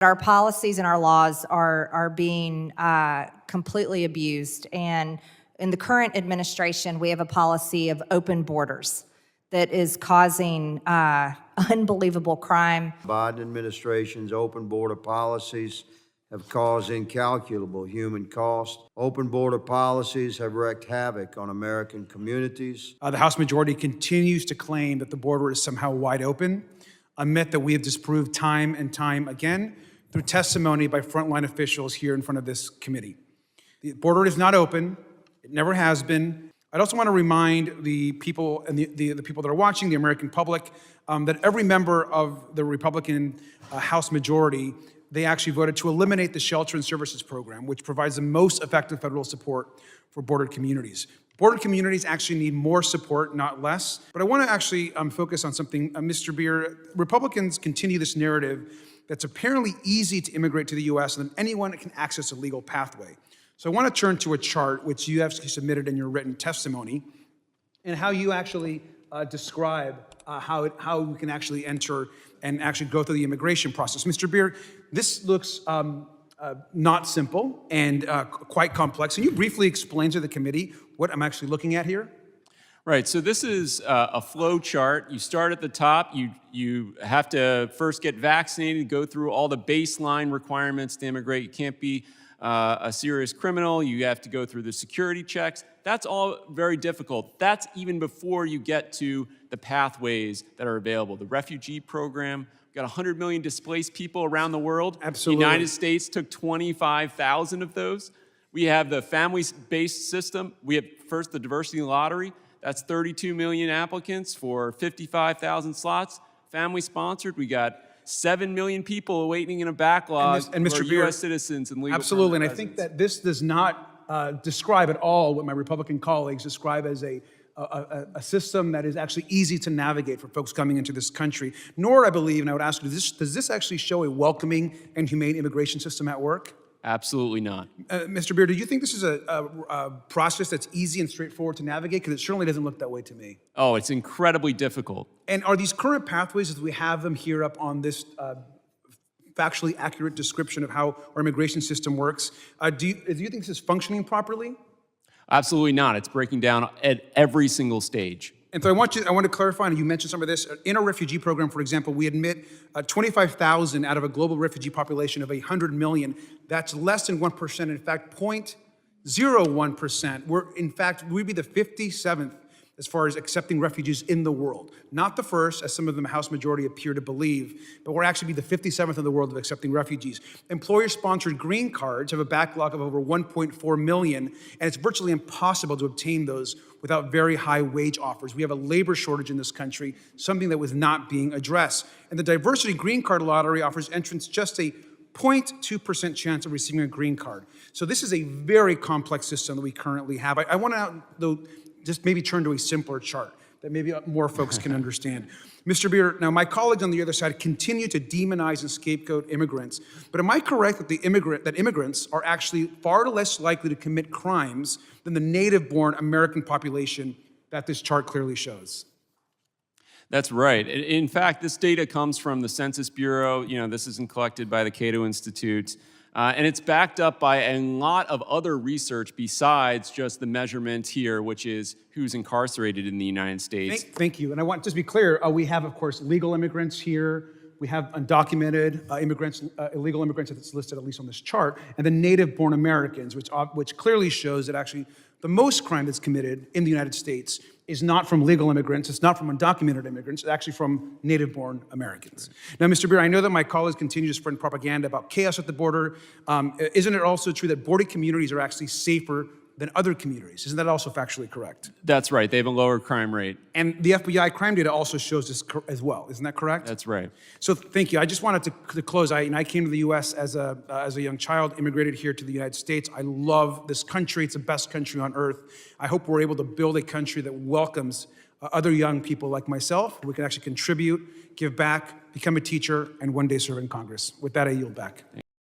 Our policies and our laws are being completely abused. And in the current administration, we have a policy of open borders that is causing unbelievable crime. Biden administration's open border policies have caused incalculable human cost. Open border policies have wreaked havoc on American communities. The House majority continues to claim that the border is somehow wide open, a myth that we have disproved time and time again through testimony by frontline officials here in front of this committee. The border is not open. It never has been. I'd also want to remind the people and the people that are watching, the American public, that every member of the Republican House majority, they actually voted to eliminate the Shelter and Services Program, which provides the most effective federal support for bordered communities. Bordered communities actually need more support, not less. But I want to actually focus on something, Mr. Beer. Republicans continue this narrative that's apparently easy to immigrate to the U.S. and that anyone can access a legal pathway. So I want to turn to a chart which you actually submitted in your written testimony and how you actually describe how we can actually enter and actually go through the immigration process. Mr. Beer, this looks not simple and quite complex. Can you briefly explain to the committee what I'm actually looking at here? Right, so this is a flow chart. You start at the top, you have to first get vaccinated, go through all the baseline requirements to immigrate. You can't be a serious criminal, you have to go through the security checks. That's all very difficult. That's even before you get to the pathways that are available. The refugee program, we've got 100 million displaced people around the world. Absolutely. The United States took 25,000 of those. We have the family-based system. We have first the diversity lottery. That's 32 million applicants for 55,000 slots. Family-sponsored, we got 7 million people awaiting in a backlog and Mr. for Beer, U.S. citizens and legal absolutely, and I residents. think that this does not describe at all what my Republican colleagues describe as a system that is actually easy to navigate for folks coming into this country. Nor, I believe, and I would ask you, does this actually show a welcoming and humane immigration system at work? Absolutely not. Mr. Beer, do you think this is a process that's easy and straightforward to navigate? Because it certainly doesn't look that way to me. Oh, it's incredibly difficult. And are these current pathways, as we have them here up on this factually accurate description of how our immigration system works, do you think this is functioning properly? Absolutely not. It's breaking down at every single stage. And so I want to clarify, and you mentioned some of this, in our refugee program, for example, we admit 25,000 out of a global refugee population of 100 million. That's less than 1%, in fact, 0.01%. We'd be the 57th as far as accepting refugees in the world. Not the first, as some of the House majority appear to believe, but we're actually the 57th in the world of accepting refugees. Employer-sponsored green cards have a backlog of over 1.4 million, and it's virtually impossible to obtain those without very high wage offers. We have a labor shortage in this country, something that was not being addressed. And the diversity green card lottery offers entrants just a 0.2% chance of receiving a green card. So this is a very complex system that we currently have. I want to, though, just maybe turn to a simpler chart that maybe more folks can understand. Mr. Beer, now my colleagues on the other side continue to demonize and scapegoat immigrants, but am I correct that immigrants are actually far less likely to commit crimes than the native-born American population that this chart clearly shows? That's right. In fact, this data comes from the Census Bureau. This isn't collected by the Cato Institute. And it's backed up by a lot of other research besides just the measurement here, which is who's incarcerated in the United States. Thank you. And I want to just be clear, we have, of course, legal immigrants here. We have undocumented immigrants, illegal immigrants that's listed at least on this chart, and the native-born Americans, which clearly shows that actually the most crime that's committed in the United States is not from legal immigrants, it's not from undocumented immigrants, it's actually from native-born Americans. Right. Now, Mr. Beer, I know that my colleagues continue to spread propaganda about chaos at the border. Isn't it also true that border communities are actually safer than other communities? Isn't that also factually correct? That's right, they have a lower crime rate. And the FBI crime data also shows this as well, isn't that correct? That's right. So thank you. I just wanted to close. I came to the U.S. as a young child, immigrated here to the United States. I love this country. It's the best country on earth. I hope we're able to build a country that welcomes other young people like myself. We can actually contribute, give back, become a teacher, and one day serve in Congress. With that, I yield back.